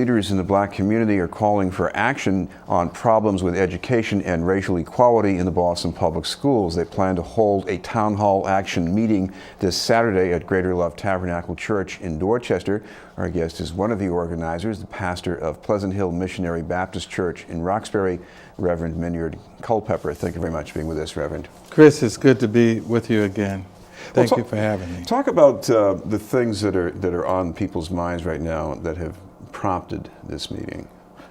leaders in the black community are calling for action on problems with education and racial equality in the Boston Public Schools. They plan to hold a town hall action meeting this Saturday at Greater Love Tabernacle Church in Dorchester. Our guest is one of the organizers, the pastor of Pleasant Hill Missionary Baptist Church in Roxbury, Reverend Miniard Culpepper. Thank you very much for being with us, Reverend. Chris, it's good to be with you again. Thank you for having me. Talk about the things that are on people's minds right now that have prompted this meeting.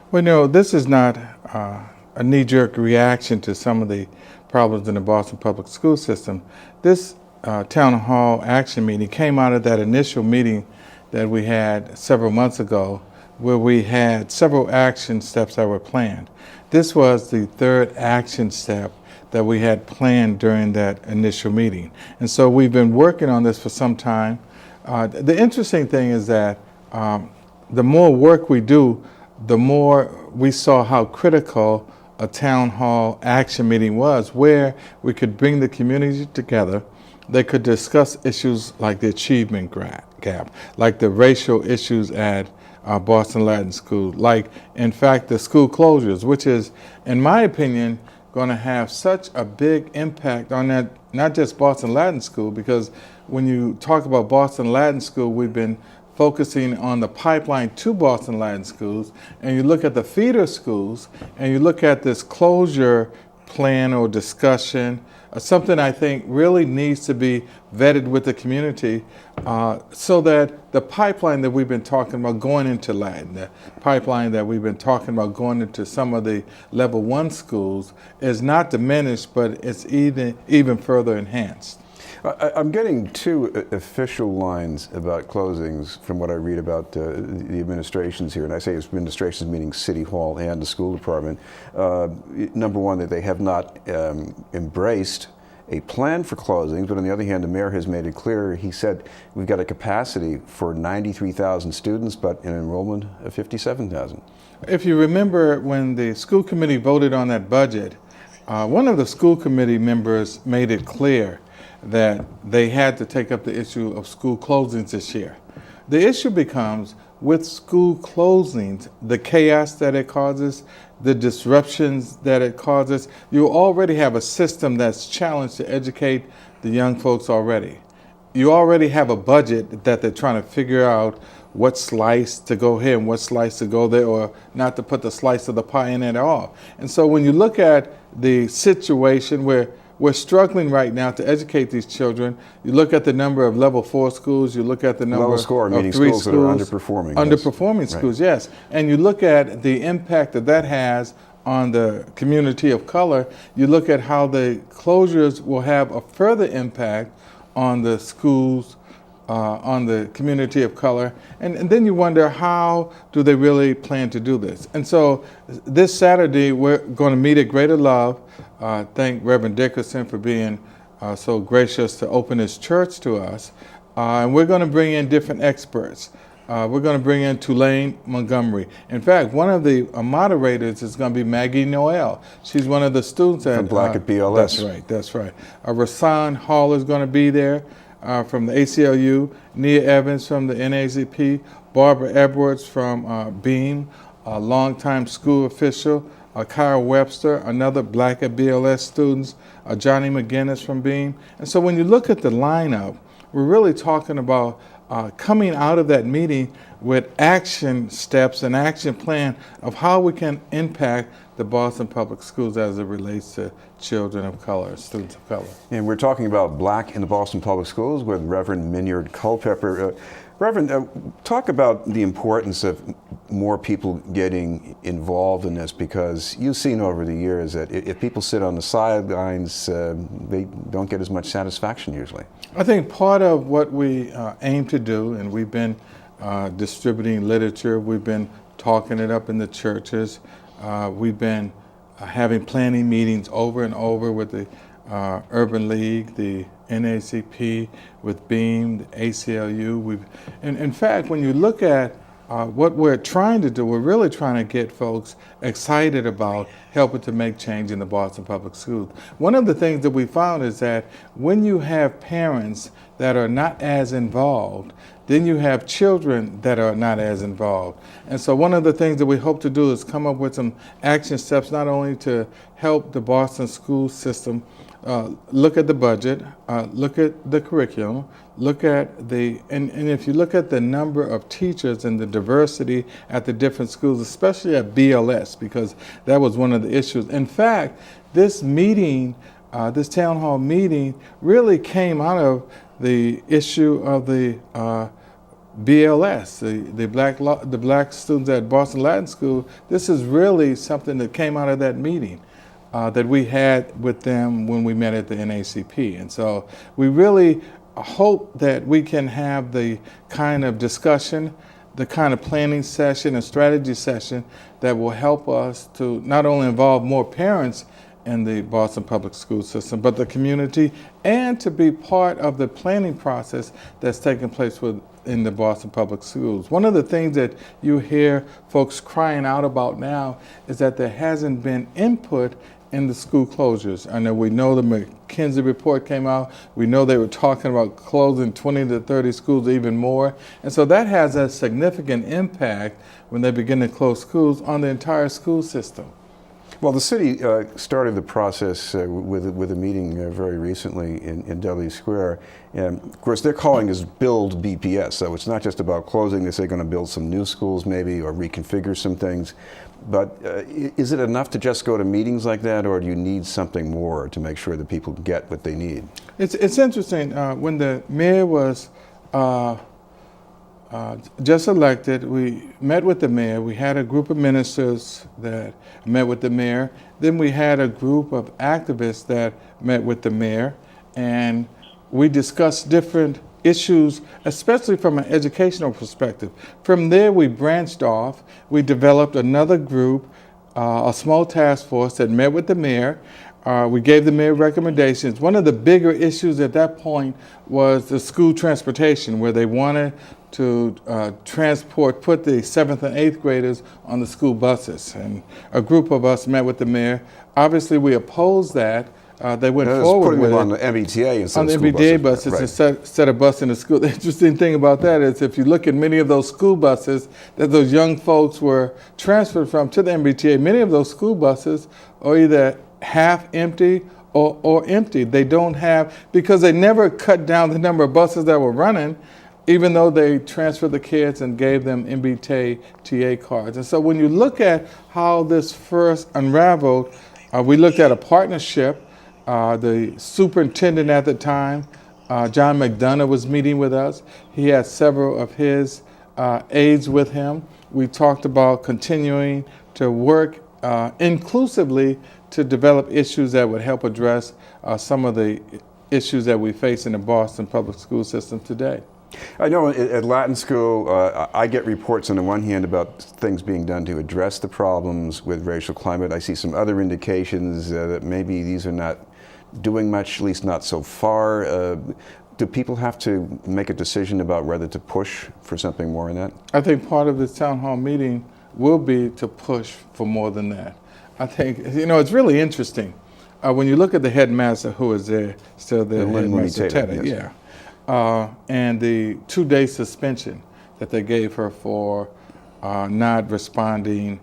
Well, no, this is not a knee-jerk reaction to some of the problems in the Boston public school system. This town hall action meeting came out of that initial meeting that we had several months ago, where we had several action steps that were planned. This was the third action step that we had planned during that initial meeting. And so we've been working on this for some time. The interesting thing is that the more work we do, the more we saw how critical a town hall action meeting was, where we could bring the community together. They could discuss issues like the achievement gap, like the racial issues at Boston Latin School, like, in fact, the school closures, which is, in my opinion, going to have such a big impact on that, not just Boston Latin School, because when you talk about Boston Latin School, we've been focusing on the pipeline to Boston Latin schools, and you look at the feeder schools, and you look at this closure plan or discussion, something I think really needs to be vetted with the community, so that the pipeline that we've been talking about going into Latin, the pipeline that we've been talking about going into some of the level 1 schools is not diminished, but it's even further enhanced. I'm getting two official lines about closings from what I read about the administrations here, and I say administrations meaning City Hall and the school department. Number one, that they have not embraced a plan for closings, but on the other hand, the mayor has made it clear. He said we've got a capacity for 93,000 students, but an enrollment of 57,000. If you remember when the school committee voted on that budget, one of the school committee members made it clear that they had to take up the issue of school closings this year. The issue becomes, with school closings, the chaos that it causes, the disruptions that it causes. You already have a system that's challenged to educate the young folks already. You already have a budget that they're trying to figure out what slice to go here and what slice to go there, or not to put the slice of the pie in at all. And so when you look at the situation where we're struggling right now to educate these children. You look at the number of level 4 schools, you look at the number of 3 schools that are underperforming. Underperforming schools, yes. And you look at the impact that that has on the community of color. You look at how the closures will have a further impact on the schools, on the community of color. And then you wonder, how do they really plan to do this? And so this Saturday, we're going to meet at Greater Love. Thank Reverend Dickerson for being so gracious to open his church to us. And we're going to bring in different experts. We're going to bring in Tulane Montgomery. In fact, one of the moderators is going to be Maggie Noel. She's one of the students at Black at BLS. That's right. Rasan Hall is going to be there from the ACLU, Nia Evans from the NAZP, Barbara Edwards from Beam, a longtime school official, Kyle Webster, another Black at BLS students, Johnny McGinnis from Beam. And so when you look at the lineup, we're really talking about coming out of that meeting with action steps and action plan of how we can impact the Boston Public Schools as it relates to children of color, students of color. And we're talking about Black in the Boston Public Schools with Reverend Miniard Culpepper. Reverend, talk about the importance of more people getting involved in this, because you've seen over the years that if people sit on the sidelines, they don't get as much satisfaction usually. I think part of what we aim to do, and we've been distributing literature, we've been talking it up in the churches, we've been having planning meetings over and over with the Urban League, the NACP, with Beam, the ACLU. In fact, when you look at what we're trying to do, we're really trying to get folks excited about helping to make change in the Boston Public Schools. One of the things that we found is that when you have parents that are not as involved, Then you have children that are not as involved. And so one of the things that we hope to do is come up with some action steps, not only to help the Boston school system look at the budget, look at the curriculum, look at and if you look at the number of teachers and the diversity at the different schools, especially at BLS, because that was one of the issues. In fact, this meeting, this town hall meeting, really came out of the issue of the BLS, the black students at Boston Latin School. This is really something that came out of that meeting that we had with them when we met at the NACP. And so we really hope that we can have the kind of discussion, the kind of planning session and strategy session that will help us to not only involve more parents in the Boston public school system, but the community, and to be part of the planning process that's taking place in the Boston public schools. One of the things that you hear folks crying out about now is that there hasn't been input in the school closures. I know we know the McKinsey report came out. We know they were talking about closing 20 to 30 schools, even more. And so that has a significant impact when they begin to close schools on the entire school system. Well, the city started the process with a meeting very recently in Dudley Square. And of course, they're calling this Build BPS. So it's not just about closing. They say they're going to build some new schools maybe, or reconfigure some things. But is it enough to just go to meetings like that, or do you need something more to make sure that people get what they need? It's interesting. When the mayor was just elected, we met with the mayor. We had a group of ministers that met with the mayor. Then we had a group of activists that met with the mayor, and we discussed different issues, especially from an educational perspective. From there, we branched off. We developed another group, a small task force that met with the mayor. We gave the mayor recommendations. One of the bigger issues at that point was the school transportation, where they wanted to put the 7th and 8th graders on the school buses. And a group of us met with the mayor. Obviously, we opposed that. They went forward with it. On the MBTA instead on the of school MBTA buses. buses Right. instead of busing the school. The interesting thing about that is if you look at many of those school buses that those young folks were transferred from to the MBTA, many of those school buses are either half empty or empty. They don't have, because they never cut down the number of buses that were running, even though they transferred the kids and gave them MBTA cards. And so when you look at how this first unraveled, we looked at a partnership. The superintendent at the time, John McDonough, was meeting with us. He had several of his aides with him. We talked about continuing to work inclusively to develop issues that would help address some of the issues that we face in the Boston public school system today. I know at Latin School, I get reports on the one hand about things being done to address the problems with racial climate. I see some other indications that maybe these are not doing much, at least not so far. Do people have to make a decision about whether to push for something more in that? I think part of this town hall meeting will be to push for more than that. I think, it's really interesting. When you look at the headmaster who is there, still there, Headmaster Tedder, yes. And the 2-day suspension that they gave her for not responding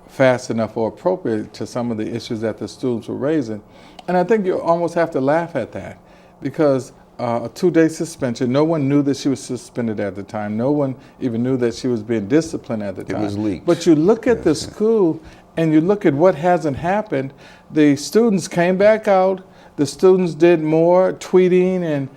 fast enough or appropriate to some of the issues that the students were raising. And I think you almost have to laugh at that, because a 2-day suspension, no one knew that she was suspended at the time. No one even knew that she was being disciplined at the time. It was leaked. But you look at the school and you look at what hasn't happened. The students came back out. The students did more tweeting and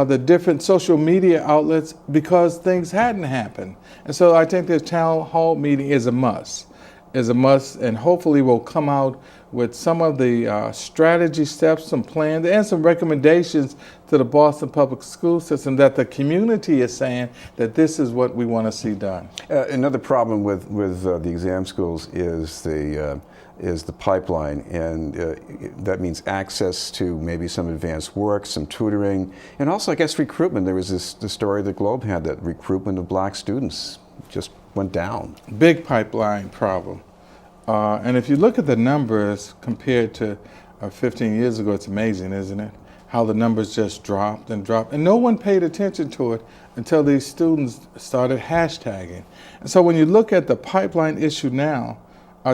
the different social media outlets because things hadn't happened. And so I think this town hall meeting is a must, and hopefully we'll come out with some of the strategy steps, some plans, and some recommendations to the Boston public school system that the community is saying that this is what we want to see done. Another problem with the exam schools is the pipeline, and that means access to maybe some advanced work, some tutoring, and also, I guess, recruitment. There was the story the Globe had that recruitment of black students just went down. Big pipeline problem. And if you look at the numbers compared to 15 years ago, it's amazing, isn't it? how the numbers just dropped and dropped. And no one paid attention to it until these students started hashtagging. And so when you look at the pipeline issue now,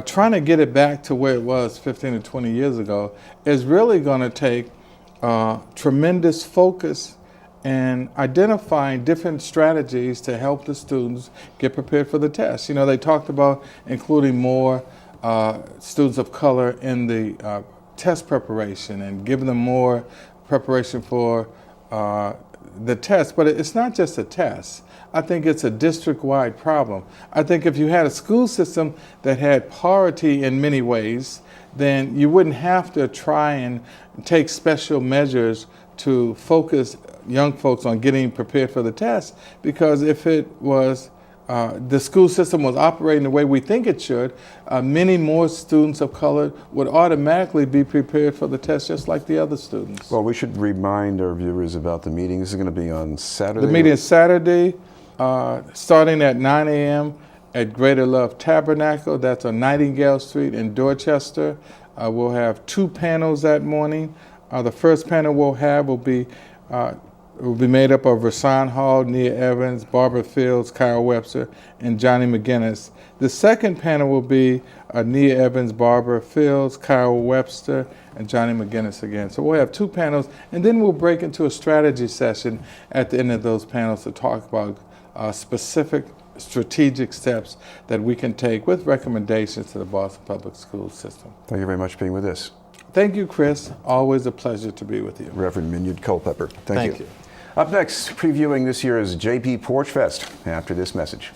trying to get it back to where it was 15 or 20 years ago is really going to take tremendous focus and identifying different strategies to help the students get prepared for the test. You know, they talked about including more students of color in the test preparation and giving them more preparation for the test. But it's not just a test. I think it's a district-wide problem. I think if you had a school system that had parity in many ways, then you wouldn't have to try and take special measures to focus young folks on getting prepared for the test, because if it was the school system was operating the way we think it should, many more students of color would automatically be prepared for the test just like the other students. Well, we should remind our viewers about the meeting. This is going to be on Saturday. The meeting is Saturday, starting at 9 a.m. at Greater Love Tabernacle. That's on Nightingale Street in Dorchester. We'll have 2 panels that morning. The first panel we'll have will be made up of Rasan Hall, Nia Evans, Barbara Fields, Kyle Webster, and Johnny McGinnis. The second panel will be Nia Evans, Barbara Fields, Kyle Webster, and Johnny McGinnis again. So we'll have 2 panels, and then we'll break into a strategy session at the end of those panels to talk about specific strategic steps that we can take with recommendations to the Boston Public School System. Thank you very much for being with us. Thank you, Chris. Always a pleasure to be with you. Reverend Miniard Culpepper. Thank you. Up next, previewing this year's JP Porch Fest after this message.